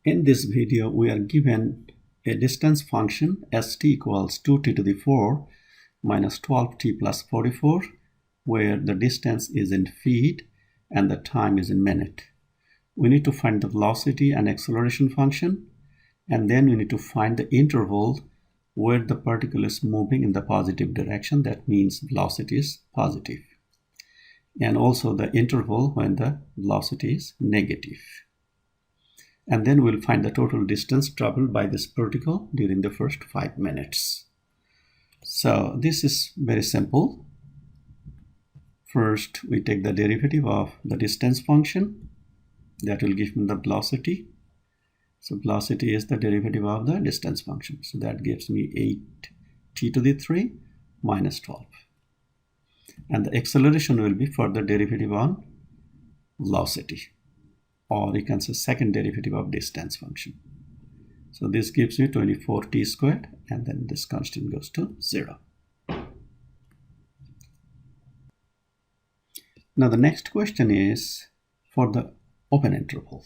In this video, we are given a distance function st equals 2t to the 4 minus 12t plus 44, where the distance is in feet and the time is in minute. We need to find the velocity and acceleration function, and then we need to find the interval where the particle is moving in the positive direction. That means velocity is positive. And also the interval when the velocity is negative. And then we'll find the total distance traveled by this particle during the first 5 minutes. So this is very simple. First, we take the derivative of the distance function. That will give me the velocity. So velocity is the derivative of the distance function. So that gives me 8t to the 3 minus 12. And the acceleration will be further derivative on velocity. Or you can say second derivative of distance function. So this gives you 24t squared, and then this constant goes to 0. Now the next question is for the open interval.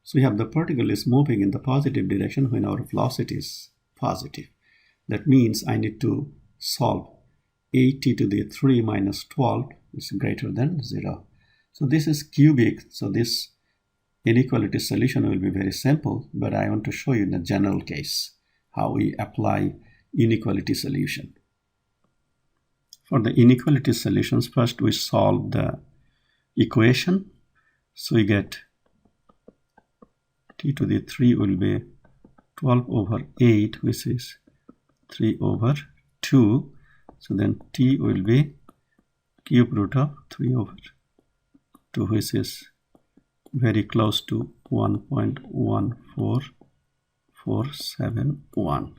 So we have the particle is moving in the positive direction when our velocity is positive. That means I need to solve 8t to the 3 minus 12 is greater than 0. So this is cubic, so this inequality solution will be very simple, but I want to show you in the general case how we apply inequality solution. For the inequality solutions, first we solve the equation. So we get t to the 3 will be 12 over 8, which is 3 over 2. So then t will be cube root of 3 over 2, which is very close to 1.14471.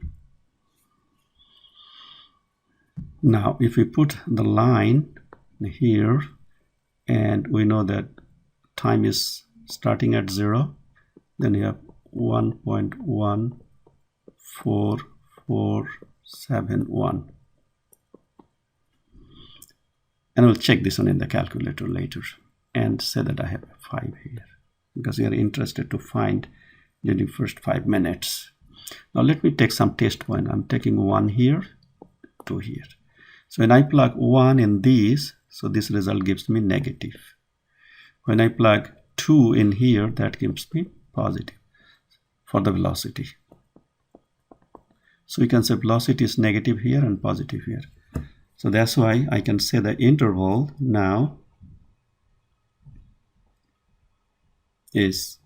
Now, if we put the line here, and we know that time is starting at 0, then we have 1.14471. And we'll check this one in the calculator later and say that I have 5 here, because we are interested to find during first 5 minutes. Now let me take some test point. I'm taking 1 here, 2 here. So when I plug 1 in these, so this result gives me negative. When I plug 2 in here, that gives me positive for the velocity. So we can say velocity is negative here and positive here. So that's why I can say the interval now is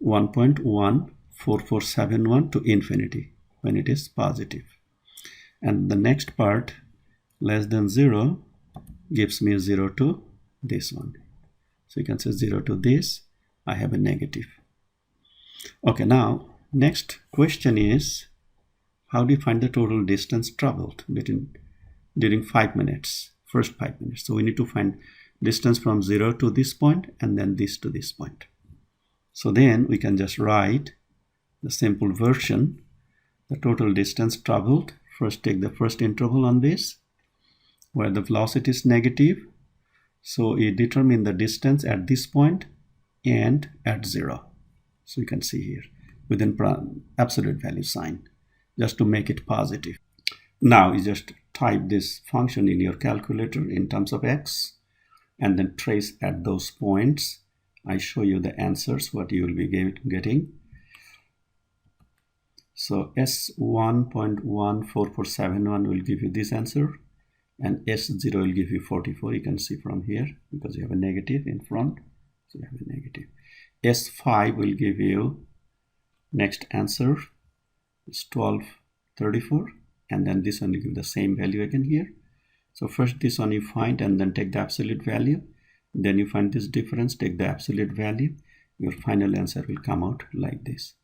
1.14471 to infinity when it is positive. And the next part, less than 0, gives me 0 to this one. So you can say 0 to this, I have a negative. Okay, now next question is, how do you find the total distance traveled during 5 minutes, first 5 minutes? So we need to find distance from 0 to this point and then this to this point. So then we can just write the simple version. The total distance traveled, first take the first interval on this, where the velocity is negative. So you determine the distance at this point and at 0. So you can see here within absolute value sign, just to make it positive. Now you just type this function in your calculator in terms of x, and then trace at those points. I show you the answers, what you will be getting. So S1.14471 will give you this answer, and S0 will give you 44. You can see from here, because you have a negative in front, so you have a negative. S5 will give you next answer is 1234, and then this one will give the same value again here. So first this one you find, and then take the absolute value. Then you find this difference, take the absolute value. Your final answer will come out like this.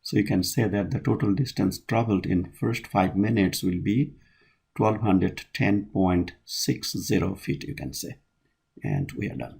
So you can say that the total distance traveled in first 5 minutes will be 1210.60 feet, you can say. And we are done.